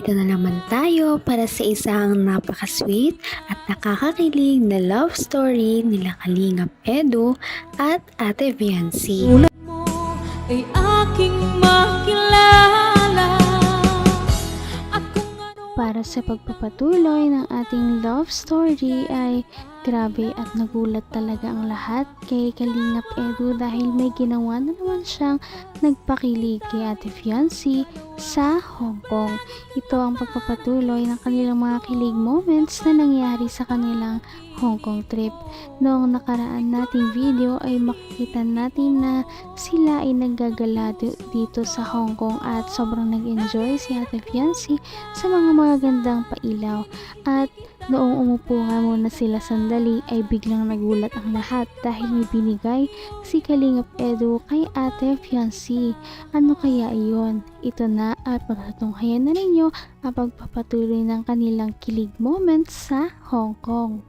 Narito na naman tayo para sa isang napaka-sweet at nakakakilig na love story nila Kalingap Edu at Ate Viancy. Tulad mo ay aking makilala at kung ano Para sa pagpapatuloy ng ating love story ay grabe at nagulat talaga ang lahat kay Kalingap Edu dahil may ginawa na naman siyang nagpakilig kay Ate Fiancé sa Hong Kong. Ito ang pagpapatuloy ng kanilang mga kilig moments na nangyari sa kanilang Hong Kong trip. Noong nakaraan nating video ay makikita natin na sila ay naggagala dito sa Hong Kong at sobrang nag-enjoy si Ate Fiancé sa mga magagandang pailaw. At noong umupo nga muna sila sandali ay biglang nagulat ang lahat dahil may binigay si Kalingap Edu kay Ate Fiancé. Ano kaya iyon? Ito na at pagtatunghayan na ninyo ang pagpapatuloy ng kanilang kilig moments sa Hong Kong.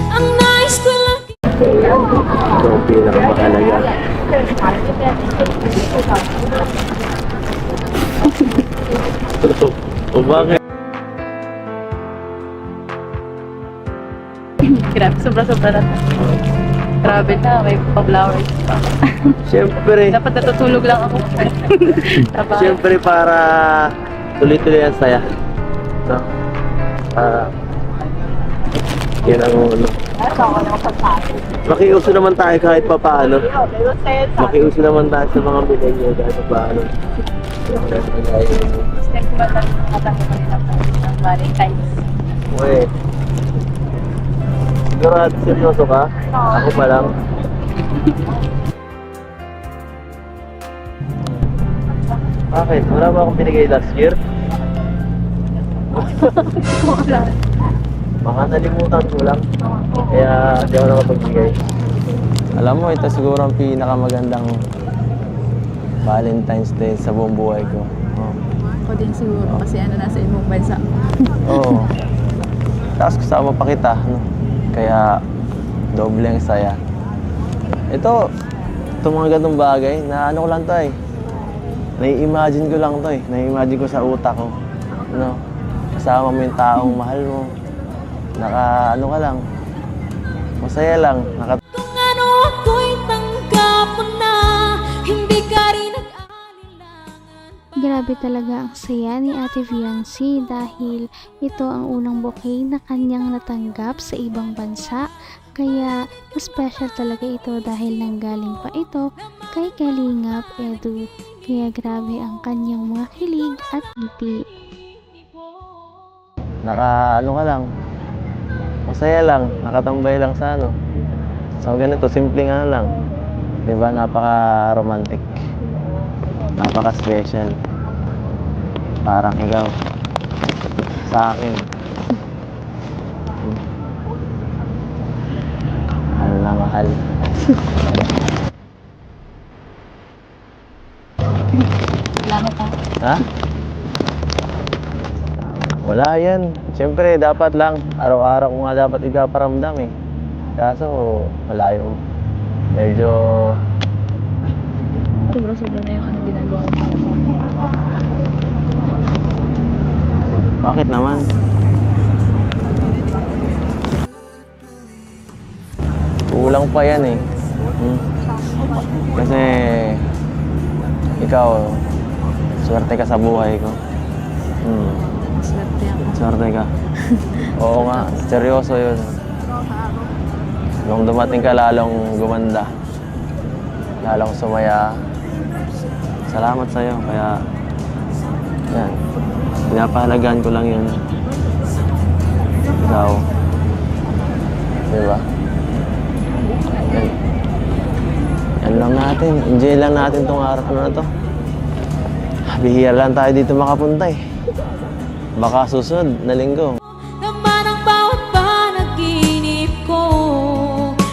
ang nais ko lang Ito ang pinakamahalaga. O bakit? Grabe, sobra-sobra na. Grabe na, may pa-flowers pa. Siyempre, Dapat natutulog lang ako. Dapat. siyempre para tuloy-tuloy ang saya. No? Yan ang ano. Makiuso naman tayo kahit pa paano. Makiuso naman tayo sa mga millennial kahit pa paano. Step ko ba lang nakatanggap ko nila ng Valentine's? Uy. Sigurado seryoso ka? Ako pa lang. Bakit? Wala ba akong binigay last year? Wala. Baka nalimutan ko lang. Kaya di ako nakapagbigay. Alam mo, ito siguro ang pinakamagandang Valentine's Day sa buong buhay ko. Oh. Ako din siguro kasi nasa ibang bansa. Oo. Tapos kasama pa kita, no? Kaya doble ang saya. Ito mga ganitong bagay na ano ko lang to eh. Nai-imagine ko lang to eh. Nai-imagine ko sa utak ko. No? Kasama mo yung taong mahal mo. Ano ka lang. Masaya lang. kung ano ako'y tanggap mo na hindi ka rin nag-aalilangan. Grabe talaga ang saya ni Ate Fiancé dahil ito ang unang bouquet na kanyang natanggap sa ibang bansa. Kaya special talaga ito dahil nanggaling pa ito kay Kalingap Edu. Kaya grabe ang kanyang mga kilig at ngiti. Ano ka lang. Masaya lang. Nakatambay lang sa ano. So ganito, simpleng ano lang. Diba? Napaka-romantic. Napaka-special. Parang ikaw sa akin. Mahal na mahal. Salamat ha. Ha? Wala yan. Siyempre, dapat lang. Araw-araw ko nga dapat ikaparamdam eh. Kaso, malayo. Medyo... Sobra-sobra na yung ano ginagawa ko. Bakit naman? Kulang pa yan eh. Kasi ikaw, swerte ka sa buhay ko. Swerte ako. Swerte ka. Oo nga, seryoso yun. Nung dumating ka lalong gumanda. Lalong sumaya. Salamat sa'yo. Kaya, yan. Pinapahalagaan ko lang yun. Ikaw. Diba? Yan. Yan lang natin. Enjoy lang natin tong araw na to. Bihira lang tayo dito makapunta eh. Baka susunod na linggo. Naman ang bawat panaginip ko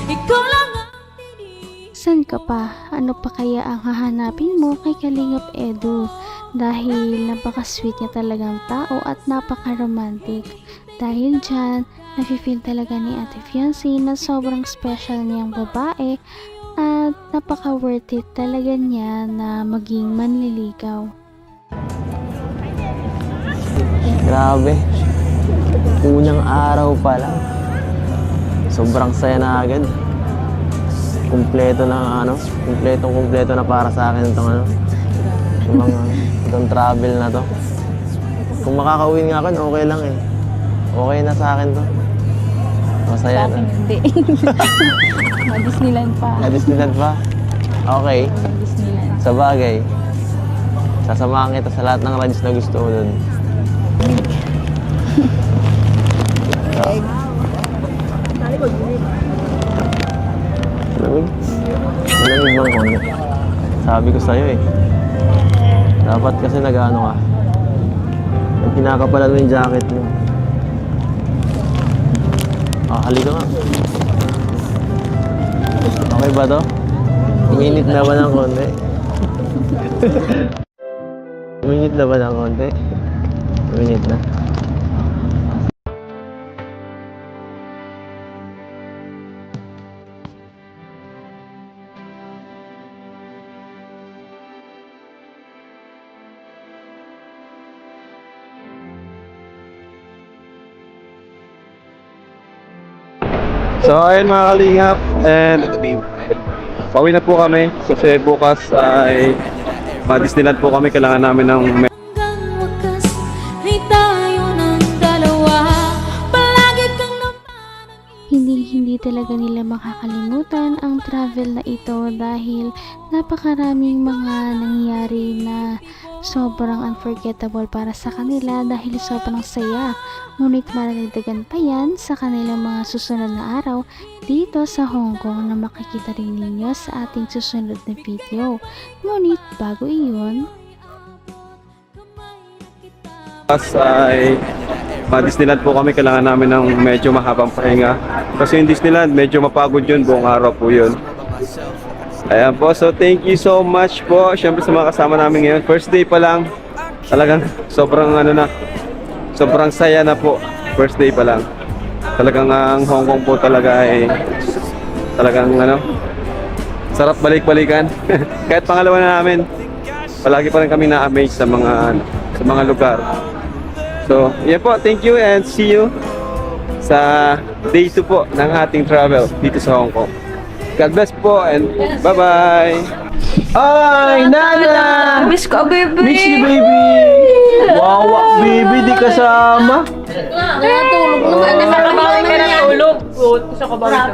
ikaw lang ang tinig. San ka pa? Ano pa kaya ang hahanapin mo kay Kalingap Edu? Dahil napaka-sweet niya talagang tao at napaka-romantic. Dahil dyan, nafe-feel talaga ni Ate Fiancé na sobrang special niyang babae at napaka-worth it talaga niya na maging manliligaw. Grabe. Unang araw pa lang. Sobrang saya na agad. Kumpleto na kumpleto na para sa akin itong travel na to. Kung makakauwi nga ako, okay lang eh. Okay na sa akin to. Masaya na. Hindi. Disneyland pa. Disneyland pa? Okay. Disneyland. Sa bagay. Sasamahan kita sa lahat ng rides na gusto mo dun. Malamig. Malamig lang konti. Sabi ko sa'yo eh. Dapat kasi nag-ano ka. Pinakapalan mo yung jacket mo. Halika nga. Okay ba to? Uminit na ba ng konti? Uminit na ba ng konti? Uminit na. So ayun mga kalingap, and pauwi na po kami kasi bukas ay Disneyland po kami. Kailangan namin ng Hanggang wakas ay tayo ng dalawa. Palagi kang naman. Hindi talaga nila makakalimutan ang travel na ito dahil napakaraming mga nangyayari na sobrang unforgettable para sa kanila dahil sobrang saya. Ngunit mararagdagan pa yan sa kanilang mga susunod na araw dito sa Hong Kong na makikita rin ninyo sa ating susunod na video. Ngunit bago iyon, bukas ay Disneyland po kami. Kailangan namin ng medyo mahabang pahinga kasi yung Disneyland medyo mapagod yun, buong araw po yun. Ayan po, so thank you so much po syempre sa mga kasama namin ngayon. First day pa lang, talagang sobrang saya na po. First day pa lang, talagang ang Hong Kong po talaga ay talagang sarap balik-balikan. Kahit pangalawa na namin, palagi pa rin kami na-amaze sa mga lugar. So yan po, thank you and see you sa day 2 po ng ating travel dito sa Hong Kong. God bless po and bye-bye! Ay, Nana! Miss ko, baby! Miss you, baby! Wawa, baby, di kasama. Nakakabawi ka ng tulog. Gusto ko ba?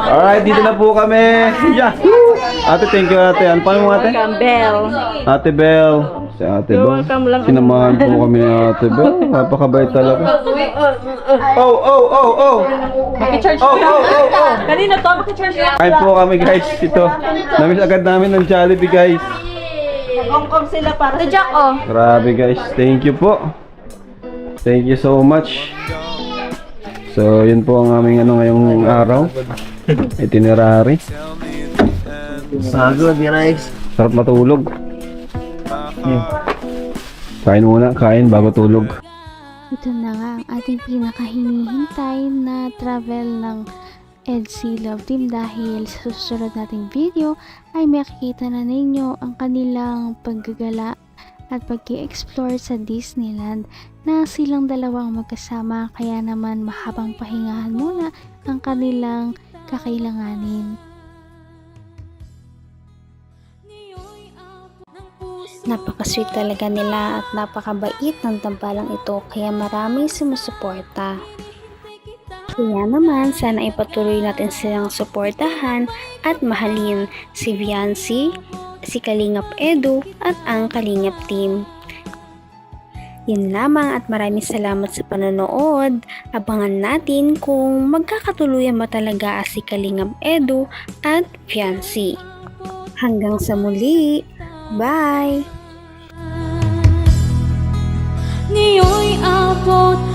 Alright, dito na po kami. Yahoo! Ate, thank you ate. Ano pa mo ate? Campbell. Ate Bell. Si Ate Bell. welcome lang. Sinamahan po kami ni Ate Bell. Napakabait talaga. Oh! Maki-charge Oh! Kanina to, maki-charge lang. Kain po kami guys. Ito. Namiss agad namin ng Jollibee guys. The Jack, oh. Grabe guys. Thank you po. Thank you so much. So, yun po ang aming ngayong araw. Itinerary. Pagod, guys. Sarap matulog. Kain muna, kain bago tulog. ito na nga ang ating pinakahinihintay na travel ng EDC Love Team dahil sa susunod nating video ay makikita na ninyo ang kanilang paggagala at pag-i-explore sa Disneyland na silang dalawang magkasama, kaya naman mahabang pahingahan muna ang kanilang kakailanganin. Napaka-sweet talaga nila at napakabait ng tambalang ito kaya maraming sumusuporta. Kaya naman sana ipatuloy natin silang suportahan at mahalin si Viancy, si Kalingap Edu at ang Kalingap Team. Yun lamang at maraming salamat sa panonood. Abangan natin kung magkakatuluyan ba talaga si Kalingap Edu at Viancy. Hanggang sa muli! Bye! Ngayon'y abot